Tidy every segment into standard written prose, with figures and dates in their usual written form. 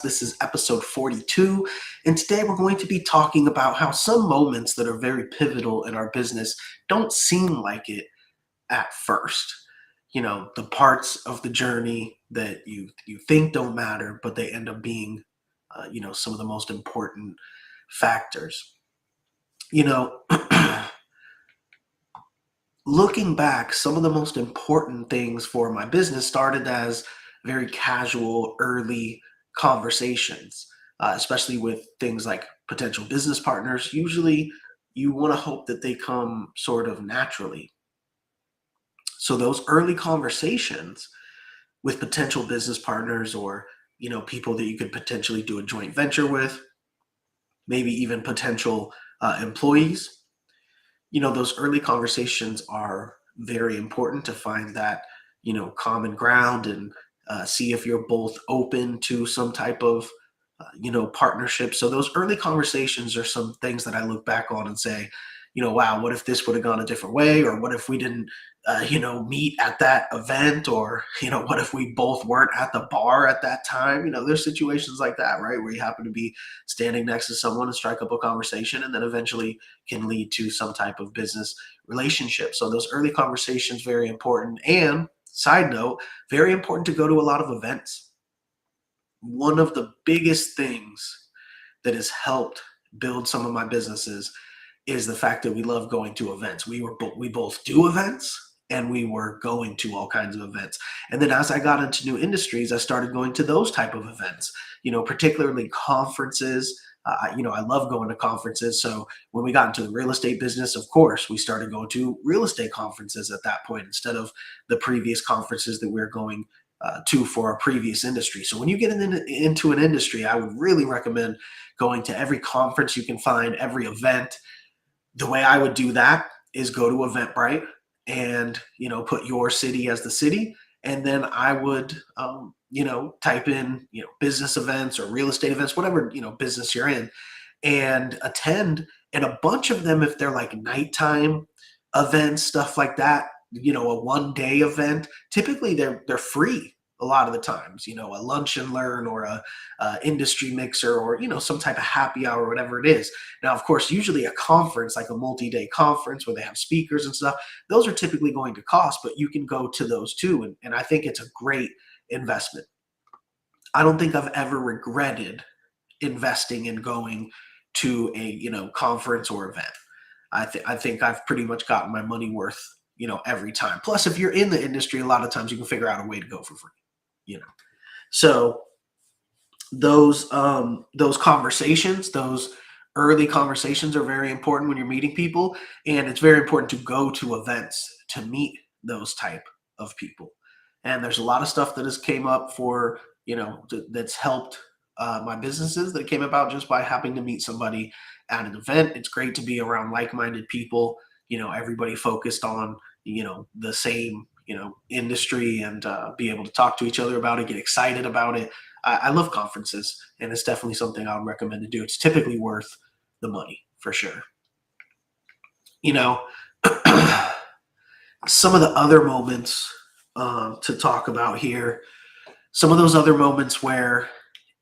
This is episode 42, and today we're going to be talking about how some moments that are very pivotal in our business don't seem like it at first. The parts of the journey that you think don't matter, but they end up being, some of the most important factors. You know, Looking back, some of the most important things for my business started as very casual, early conversations, especially with things like potential business partners. Usually, you want to hope that they come sort of naturally. So, those early conversations with potential business partners or people that you could potentially do a joint venture with, maybe even potential employees, those early conversations are very important to find that common ground and see if you're both open to some type of partnership. So those early conversations are some things that I look back on and say, wow, what if this would have gone a different way, or what if we didn't meet at that event, or what if we both weren't at the bar at that time. There's situations like that, right, where you happen to be standing next to someone and strike up a conversation, and then eventually can lead to some type of business relationship. So those early conversations very important. And side note, very important to go to a lot of events. One of the biggest things that has helped build some of my businesses is the fact that we love going to events. We both do events, and we were going to all kinds of events. And then as I got into new industries, I started going to those type of events. Particularly conferences. I love going to conferences. So when we got into the real estate business, of course, we started going to real estate conferences at that point instead of the previous conferences that we were going to for our previous industry. So when you get into an industry, I would really recommend going to every conference you can find, every event. The way I would do that is go to Eventbrite and put your city as the city, and then I would type in business events or real estate events, whatever business you're in, and attend. And a bunch of them, if they're like nighttime events, stuff like that, a 1 day event, typically they're free a lot of the times. A lunch and learn, or a industry mixer, or some type of happy hour, whatever it is. Now, of course, usually a conference, like a multi-day conference where they have speakers and stuff, those are typically going to cost, but you can go to those too. And I think it's a great investment. I don't think I've ever regretted investing in going to a conference or event. I think I've pretty much gotten my money worth every time. Plus, if you're in the industry, a lot of times you can figure out a way to go for free. So those conversations, those early conversations, are very important when you're meeting people, and it's very important to go to events to meet those type of people. And there's a lot of stuff that has came up for that's helped my businesses, that came about just by having to meet somebody at an event. It's great to be around like-minded people, everybody focused on the same industry, and be able to talk to each other about it, get excited about it. I love conferences, and it's definitely something I would recommend to do. It's typically worth the money for sure. you know some of the other moments to talk about here, some of those other moments where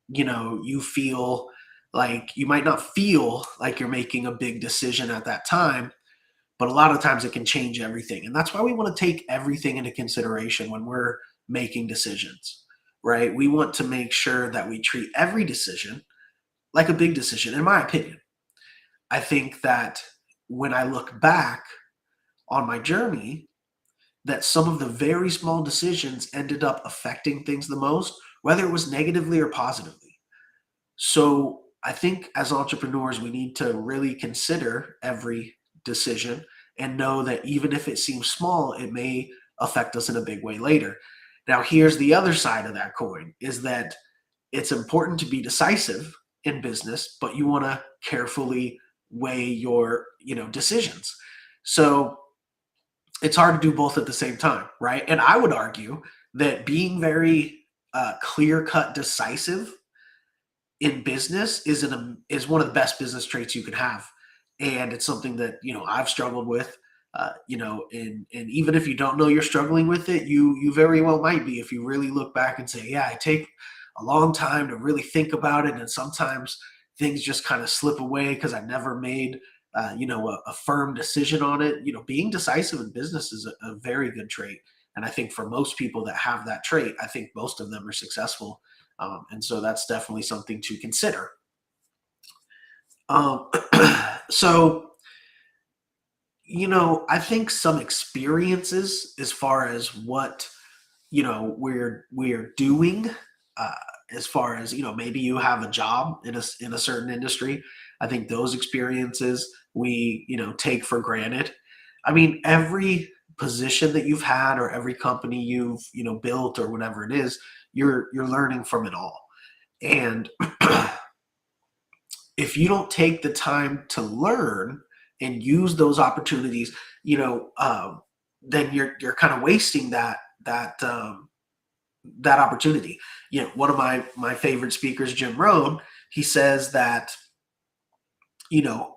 you feel like, you might not feel like you're making a big decision at that time, but a lot of times it can change everything. And that's why we want to take everything into consideration when we're making decisions, right? We want to make sure that we treat every decision like a big decision, in my opinion. I think that when I look back on my journey, that some of the very small decisions ended up affecting things the most, whether it was negatively or positively. So I think as entrepreneurs, we need to really consider every decision and know that even if it seems small, it may affect us in a big way later. Now, here's the other side of that coin, is that it's important to be decisive in business, but you want to carefully weigh your, decisions. So it's hard to do both at the same time, right? And I would argue that being very clear-cut decisive in business is one of the best business traits you can have. And it's something that I've struggled with. And even if you don't know you're struggling with it, you very well might be, if you really look back and say, yeah, I take a long time to really think about it, and sometimes things just kind of slip away because I never made a firm decision on it. Being decisive in business is a very good trait, and I think for most people that have that trait, I think most of them are successful, and so that's definitely something to consider. Um, so I think some experiences as far as what we're doing, uh, as far as maybe you have a job in a certain industry. I think those experiences we take for granted. I mean, every position that you've had or every company you've built or whatever it is, you're learning from it all. And if you don't take the time to learn and use those opportunities, then you're kind of wasting that opportunity. One of my favorite speakers, Jim Rohn, he says that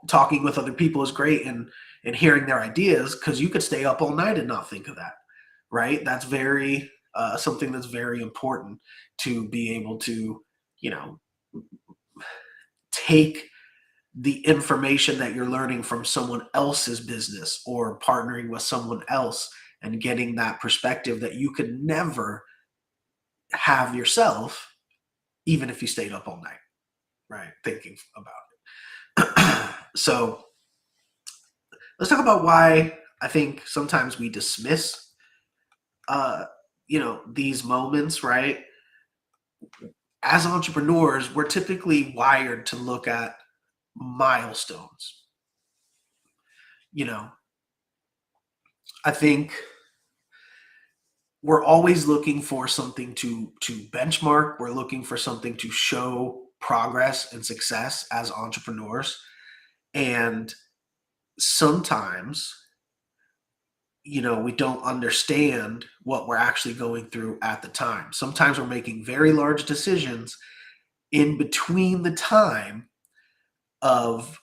talking with other people is great, and hearing their ideas, because you could stay up all night and not think of that, right? That's very something that's very important, to be able to you know take the information that you're learning from someone else's business or partnering with someone else, and getting that perspective that you could never have yourself, even if you stayed up all night, right? Thinking about it. So let's talk about why I think sometimes we dismiss, these moments, right? As entrepreneurs, we're typically wired to look at milestones. You know, I think we're always looking for something to benchmark. We're looking for something to show progress and success as entrepreneurs. And sometimes, we don't understand what we're actually going through at the time. Sometimes we're making very large decisions in between the time of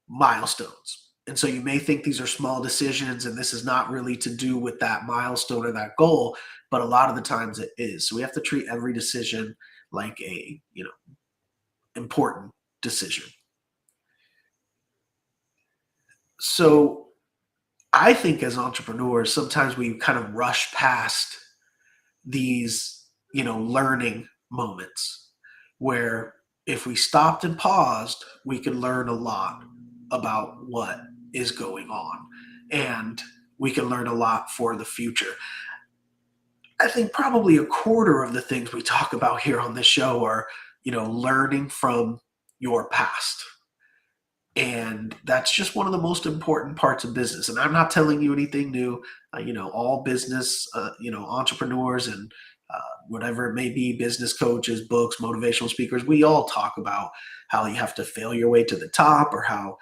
milestones. And so you may think these are small decisions and this is not really to do with that milestone or that goal, but a lot of the times it is. So we have to treat every decision like a, important decision. So I think as entrepreneurs, sometimes we kind of rush past these, learning moments, where if we stopped and paused, we could learn a lot about what is going on, and we can learn a lot for the future. I think probably a quarter of the things we talk about here on this show are, learning from your past. And that's just one of the most important parts of business. And I'm not telling you anything new. All business, entrepreneurs and whatever it may be, business coaches, books, motivational speakers, we all talk about how you have to fail your way to the top, or how,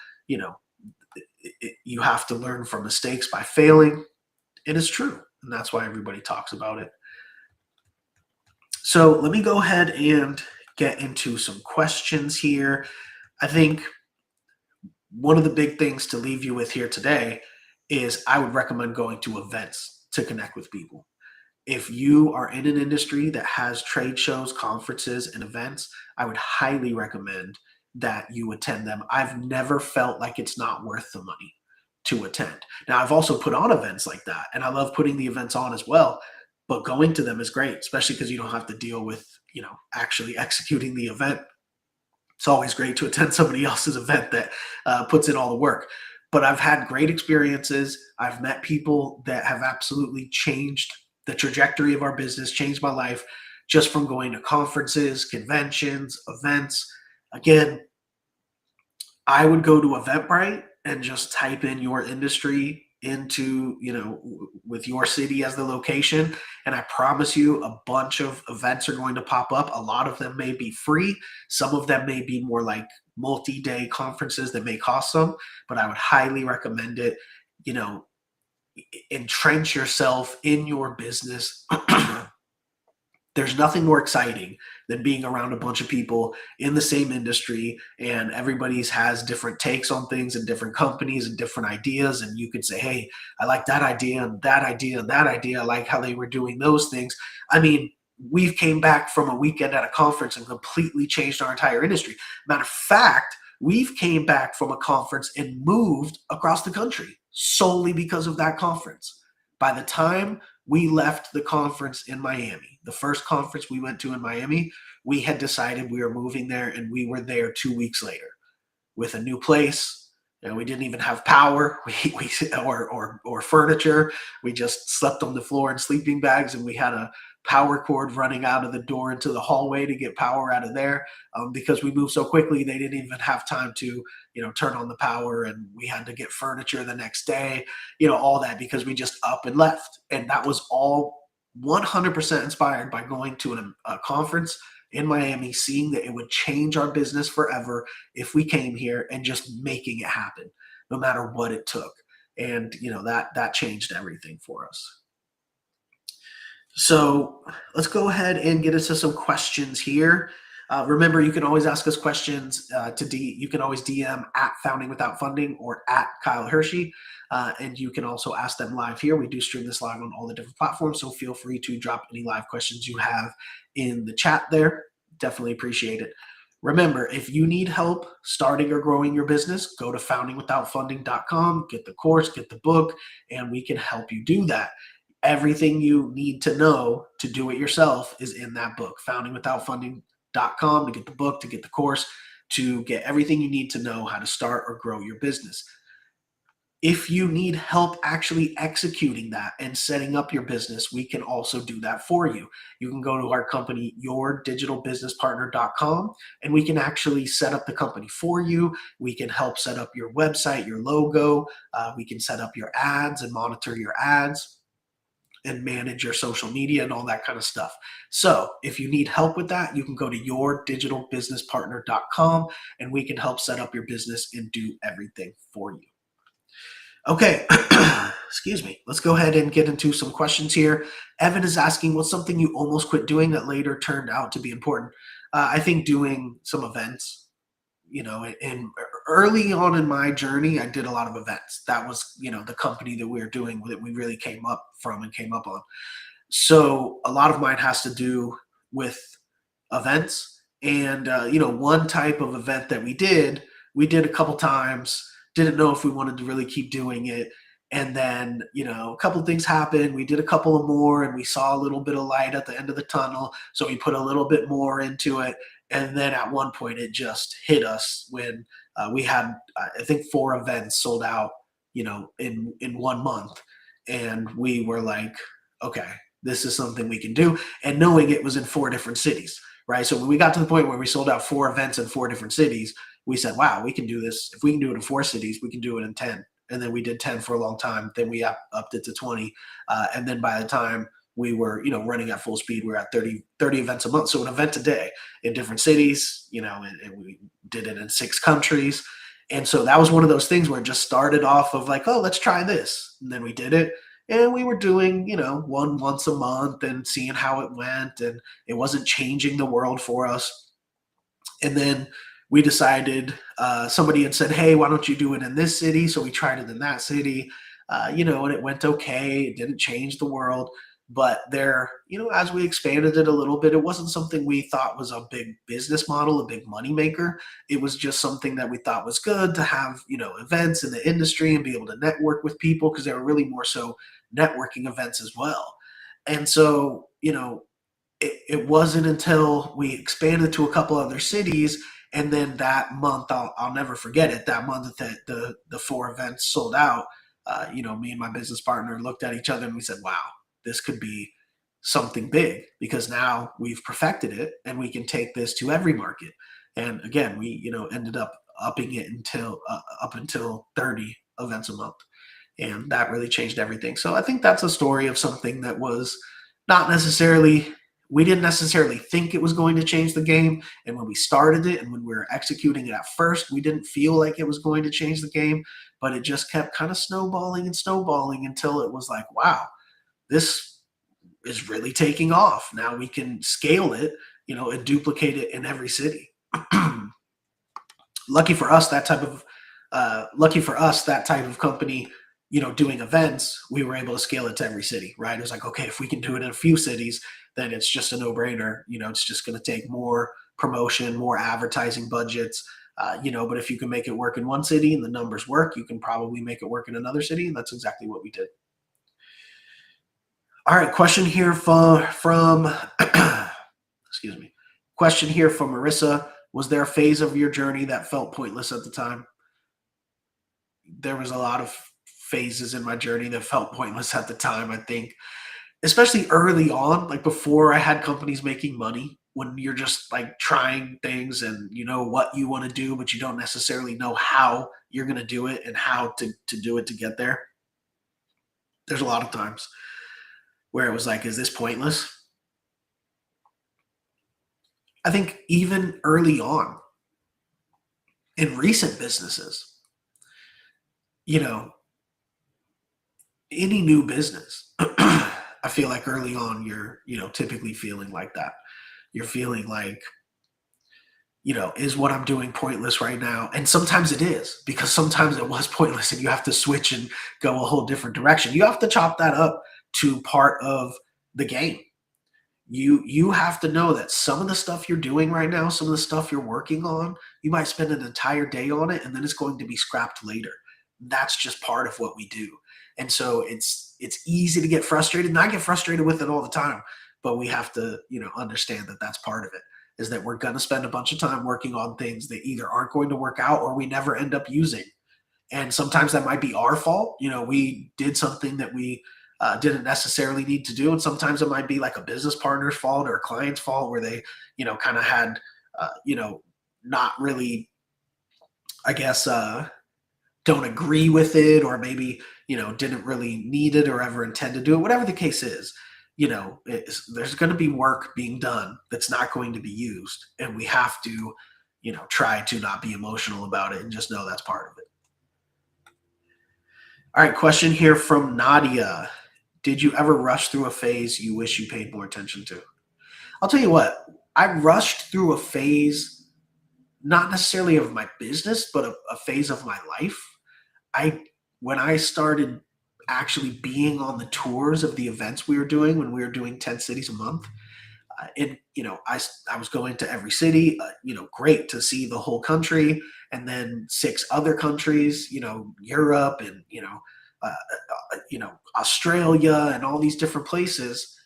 you have to learn from mistakes by failing. It is true. And that's why everybody talks about it. So let me go ahead and get into some questions here. I think one of the big things to leave you with here today is I would recommend going to events to connect with people. If you are in an industry that has trade shows, conferences, and events, I would highly recommend that you attend them. I've never felt like it's not worth the money to attend. Now, I've also put on events like that, and I love putting the events on as well, but going to them is great, especially because you don't have to deal with, actually executing the event. It's always great to attend somebody else's event that puts in all the work. But I've had great experiences. I've met people that have absolutely changed the trajectory of our business, changed my life, just from going to conferences, conventions, events. Again, I would go to Eventbrite and just type in your industry into, with your city as the location. And I promise you, a bunch of events are going to pop up. A lot of them may be free. Some of them may be more like multi-day conferences that may cost some, but I would highly recommend it. Entrench yourself in your business. There's nothing more exciting than being around a bunch of people in the same industry, and everybody's has different takes on things and different companies and different ideas. And you could say, hey, I like that idea and that idea and that idea. I like how they were doing those things. I mean, we've came back from a weekend at a conference and completely changed our entire industry. Matter of fact, we've came back from a conference and moved across the country solely because of that conference. By the time we left the conference in Miami, the first conference we went to in Miami, we had decided we were moving there, and we were there 2 weeks later with a new place. And we didn't even have power or furniture. We just slept on the floor in sleeping bags, and we had a power cord running out of the door into the hallway to get power out of there. Because we moved so quickly, they didn't even have time to, turn on the power, and we had to get furniture the next day, all that because we just up and left. And that was all 100% inspired by going to a conference in Miami, seeing that it would change our business forever if we came here, and just making it happen no matter what it took. And that changed everything for us. So let's go ahead and get into some questions here. Remember, you can always ask us questions. You can always DM at Founding Without Funding or at Kyle Hiersche. And you can also ask them live here. We do stream this live on all the different platforms, so feel free to drop any live questions you have in the chat there. Definitely appreciate it. Remember, if you need help starting or growing your business, go to foundingwithoutfunding.com, get the course, get the book, and we can help you do that. Everything you need to know to do it yourself is in that book, foundingwithoutfunding.com, to get the book, to get the course, to get everything you need to know how to start or grow your business. If you need help actually executing that and setting up your business, we can also do that for you. You can go to our company, yourdigitalbusinesspartner.com, and we can actually set up the company for you. We can help set up your website, your logo. We can set up your ads and monitor your ads and manage your social media and all that kind of stuff. So if you need help with that, you can go to yourdigitalbusinesspartner.com, and we can help set up your business and do everything for you. Okay, excuse me. Let's go ahead and get into some questions here. Evan is asking, what's something you almost quit doing that later turned out to be important? I think doing some events, and early on in my journey, I did a lot of events. That was, the company that we were doing, that we really came up from and came up on. So a lot of mine has to do with events. And, one type of event that we did a couple times, didn't know if we wanted to really keep doing it. And then, a couple of things happened. We did a couple of more, and we saw a little bit of light at the end of the tunnel. So we put a little bit more into it. And then at one point, it just hit us when we had, I think, 4 events sold out, in 1 month. And we were like, okay, this is something we can do. And knowing it was in 4 different cities, right? So when we got to the point where we sold out 4 events in 4 different cities, we said, wow, we can do this. If we can do it in 4 cities, we can do it in 10. And then we did 10 for a long time. Then we upped it to 20. And then by the time we were, running at full speed, we were at 30 events a month. So an event a day in different cities, and we did it in 6 countries. And so that was one of those things where it just started off of like, oh, let's try this. And then we did it. And we were doing, one once a month and seeing how it went. And it wasn't changing the world for us. And then we decided, somebody had said, hey, why don't you do it in this city? So we tried it in that city, and it went okay. It didn't change the world. But there, as we expanded it a little bit, it wasn't something we thought was a big business model, a big money maker. It was just something that we thought was good to have, events in the industry and be able to network with people, because they were really more so networking events as well. And so, it wasn't until we expanded to a couple other cities. And then that month, I'll never forget it. That month that the 4 events sold out, me and my business partner looked at each other and we said, wow, this could be something big, because now we've perfected it and we can take this to every market. And again, we, ended up upping it up until 30 events a month. And that really changed everything. So I think that's a story of something that was not necessarily, we didn't necessarily think it was going to change the game. And when we started it and when we were executing it at first, we didn't feel like it was going to change the game, but it just kept kind of snowballing and snowballing until it was like, wow, this is really taking off. Now we can scale it, and duplicate it in every city. Lucky for us, that type of company, doing events, we were able to scale it to every city, right? It was like, okay, if we can do it in a few cities, then it's just a no-brainer. It's just going to take more promotion, more advertising budgets. But if you can make it work in one city and the numbers work, you can probably make it work in another city, and that's exactly what we did. All right, question here from excuse me. Question here from Marissa. Was there a phase of your journey that felt pointless at the time? There was a lot of phases in my journey that felt pointless at the time, I think, especially early on, like before I had companies making money, when you're just like trying things and you know what you want to do, but you don't necessarily know how you're going to do it and how to do it to get there. There's a lot of times where it was like, is this pointless? I think even early on in recent businesses, you know, any new business, I feel like early on you're, typically feeling like that. You're feeling like, is what I'm doing pointless right now? And sometimes it is, because sometimes it was pointless and you have to switch and go a whole different direction. You have to chop that up to part of the game. You have to know that some of the stuff you're doing right now, some of the stuff you're working on, you might spend an entire day on it and then it's going to be scrapped later. That's just part of what we do. And so it's easy to get frustrated, and I get frustrated with it all the time, but we have to, understand that that's part of it, is that we're going to spend a bunch of time working on things that either aren't going to work out or we never end up using. And sometimes that might be our fault. We did something that we didn't necessarily need to do. And sometimes it might be like a business partner's fault or a client's fault, where they, kind of had, not really, I guess, don't agree with it, or maybe, didn't really need it or ever intend to do it. Whatever the case is, there's going to be work being done that's not going to be used. And we have to, try to not be emotional about it and just know that's part of it. All right, question here from Nadia. Did you ever rush through a phase you wish you paid more attention to? I'll tell you what, I rushed through a phase, not necessarily of my business, but a phase of my life. I When I started actually being on the tours of the events we were doing, when we were doing 10 cities a month, I was going to every city, great to see the whole country, and then 6 other countries, Europe and, Australia and all these different places.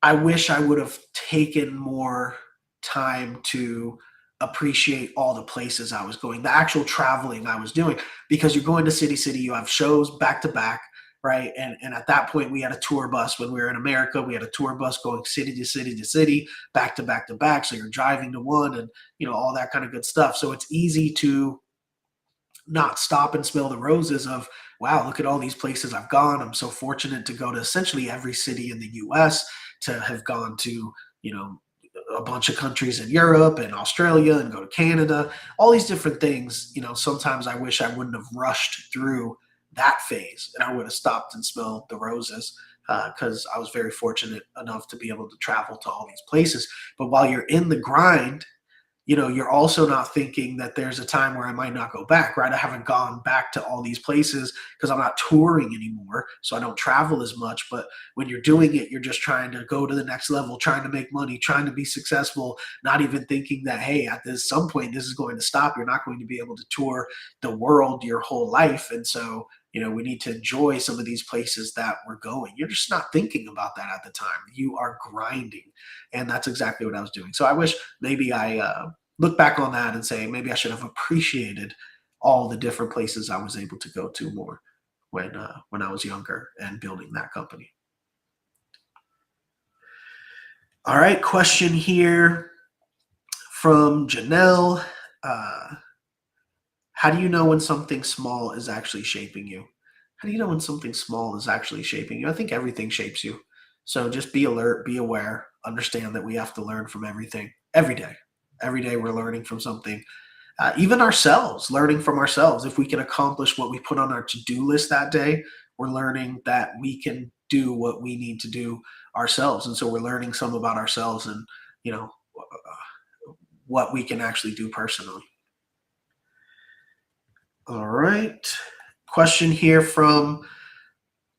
I wish I would have taken more time to appreciate all the places I was going, the actual traveling I was doing, because you're going to city, you have shows back to back, right? And at that point, we had a tour bus. When we were in America, we had a tour bus going city to city to city, back to back to back. So you're driving to one, and all that kind of good stuff. So it's easy to not stop and smell the roses of, wow, look at all these places I've gone. I'm so fortunate to go to essentially every city in the US, to have gone to, a bunch of countries in Europe and Australia, and go to Canada, all these different things. Sometimes I wish I wouldn't have rushed through that phase, and I would have stopped and smelled the roses, because I was very fortunate enough to be able to travel to all these places. But while you're in the grind, you're also not thinking that there's a time where I might not go back, right? I haven't gone back to all these places because I'm not touring anymore. So I don't travel as much. But when you're doing it, you're just trying to go to the next level, trying to make money, trying to be successful, not even thinking that, hey, at some point, this is going to stop. You're not going to be able to tour the world your whole life. And so, we need to enjoy some of these places that we're going. You're just not thinking about that at the time. You are grinding. And that's exactly what I was doing. So I wish maybe I look back on that and say, maybe I should have appreciated all the different places I was able to go to more when I was younger and building that company. All right, question here from Janelle. How do you know when something small is actually shaping you? How do you know when something small is actually shaping you? I think everything shapes you. So just be alert, be aware, understand that we have to learn from everything every day. Every day we're learning from something. Even ourselves, learning from ourselves. If we can accomplish what we put on our to-do list that day, we're learning that we can do what we need to do ourselves. And so we're learning some about ourselves, and, what we can actually do personally. All right. Question here from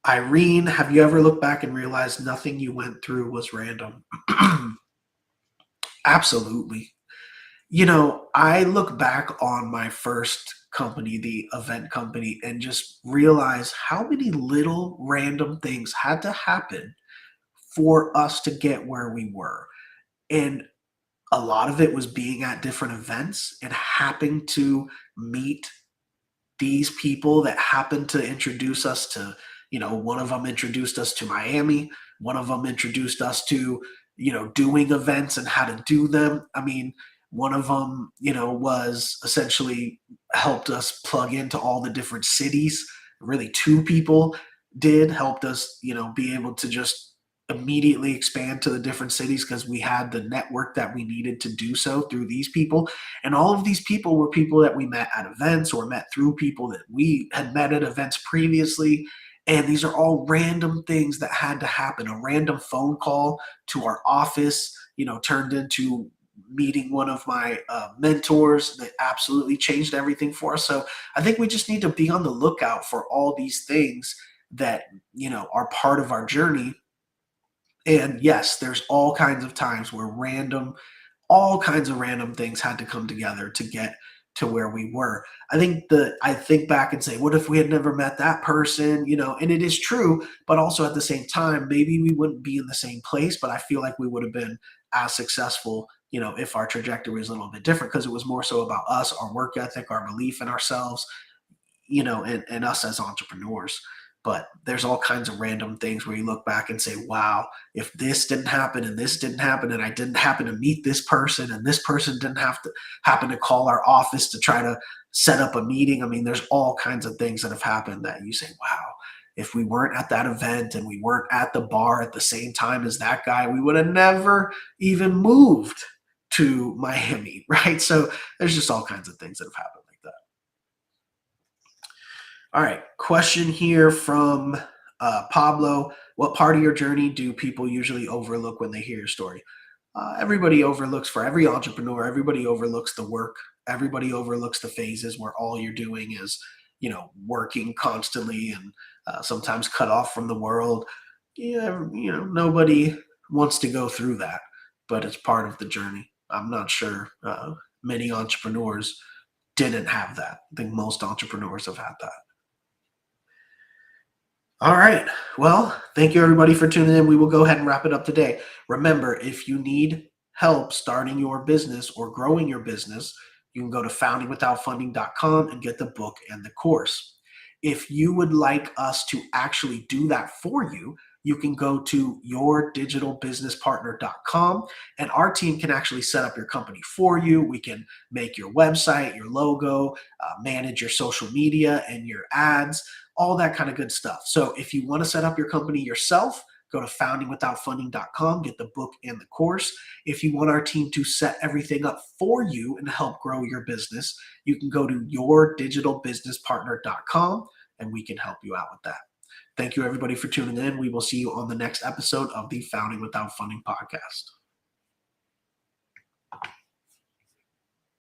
Irene. Have you ever looked back and realized nothing you went through was random? Absolutely. I look back on my first company, the event company, and just realize how many little random things had to happen for us to get where we were. And a lot of it was being at different events and happening to meet these people that happened to introduce us to, one of them introduced us to Miami, one of them introduced us to, doing events and how to do them. I mean, one of them, was essentially helped us plug into all the different cities. Really, two people did helped us, be able to just immediately expand to the different cities because we had the network that we needed to do so through these people. And all of these people were people that we met at events or met through people that we had met at events previously. And these are all random things that had to happen. A random phone call to our office, turned into meeting one of my mentors that absolutely changed everything for us. So I think we just need to be on the lookout for all these things that, are part of our journey. And yes, there's all kinds of times where all kinds of random things had to come together to get to where we were. I think back and say, what if we had never met that person? And it is true, but also at the same time, maybe we wouldn't be in the same place, but I feel like we would have been as successful, if our trajectory was a little bit different because it was more so about us, our work ethic, our belief in ourselves, and us as entrepreneurs. But there's all kinds of random things where you look back and say, wow, if this didn't happen and this didn't happen and I didn't happen to meet this person and this person didn't have to happen to call our office to try to set up a meeting. I mean, there's all kinds of things that have happened that you say, wow, if we weren't at that event and we weren't at the bar at the same time as that guy, we would have never even moved to Miami, right? So there's just all kinds of things that have happened like that. All right, question here from Pablo. What part of your journey do people usually overlook when they hear your story? Everybody overlooks, for every entrepreneur, everybody overlooks the work. Everybody overlooks the phases where all you're doing is, working constantly and sometimes cut off from the world. Yeah, nobody wants to go through that, but it's part of the journey. I'm not sure many entrepreneurs didn't have that. I think most entrepreneurs have had that. All right. Well, thank you everybody for tuning in. We will go ahead and wrap it up today. Remember, if you need help starting your business or growing your business, you can go to foundingwithoutfunding.com and get the book and the course. If you would like us to actually do that for you, you can go to yourdigitalbusinesspartner.com and our team can actually set up your company for you. We can make your website, your logo, manage your social media and your ads, all that kind of good stuff. So if you want to set up your company yourself, go to foundingwithoutfunding.com, get the book and the course. If you want our team to set everything up for you and help grow your business, you can go to yourdigitalbusinesspartner.com and we can help you out with that. Thank you everybody for tuning in. We will see you on the next episode of the Founding Without Funding podcast.